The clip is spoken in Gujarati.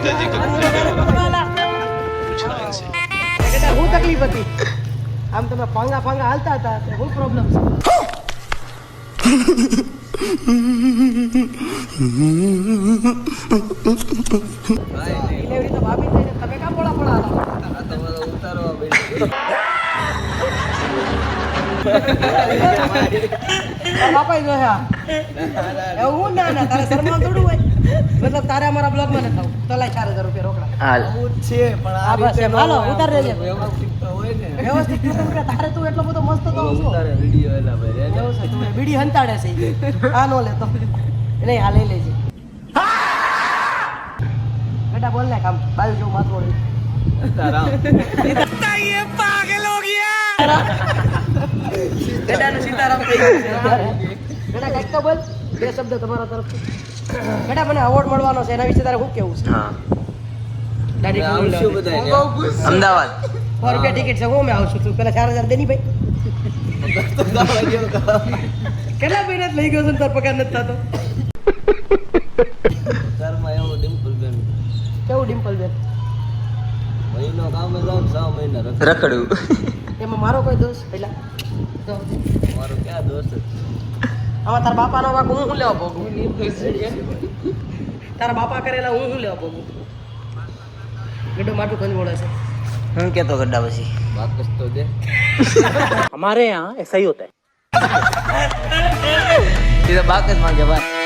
पिताजी को पूछना इनसे હું તકલીફ હતી આમ તમે પાંગા પાંગા હાલતા હતા હું પ્રોબ્લેમ છે ડિલિવરી તો ભાભી થઈને તમે કામ પોળા પોળા હાલો તમારો ઉતારવા બેઠો બાપા જોયા એવું ના ના તારે શરમાવ થોડું હોય મતલબ તારે અમારા બ્લોગમાં ન થવું તો લાય 4000 રૂપિયા રોકડા હાલ આવું જ છે પણ આ બસ રીતે એમ હાલો ઉતાર દેજે વ્યવસ્થિત તો હોય ને વ્યવસ્થિત રીતે તારે તું એટલો બધો મસ્ત તો છું ઉતારે વિડિયો એલા ભાઈ એવું છે તું બીડી હંતાડે છે ઈ. આ નો લેતો નહીં આ લઈ લેજે બેટા બોલ ને કામ બાજુ જેવું માથું ઓળ્યું તારા બેટાનું સીતારામ થઈ ગયું છે બેટા કંઈક તો બોલ બે શબ્દ તમારા તરફથી બેટા મને એવોર્ડ મળવાનો છે એના વિશે તારે શું કેવું છે હા દાઢી આવશું બધાય અમદાવાદ 100 રૂપિયા ટિકિટ છે હું આવશું તું પેલા 4000 દેની ભાઈ કેટલા મહિના લઈ ગયો છે ને તાર પગાર નથી થતો ઘરમાં એવો ડિમ્પલ બેન કેવું ડિમ્પલ બેન મહિનો કામે જાઉં 6 મહિના રખડવું એમાં મારો કોઈ દોષ પહેલા તો મારો ક્યાં દોસ્ત આમાં તારા બાપાનો વાક હું શું લેવા ભોગું તારા બાપા કરેલા હું શું લેવા ભોગું ગડો માટું કંજ બોલે છે હું કેતો ગड्ढा પછી વાપસ તો દે हमारे यहाँ ऐसा ही होता है ये तो बात માંગે ભાઈ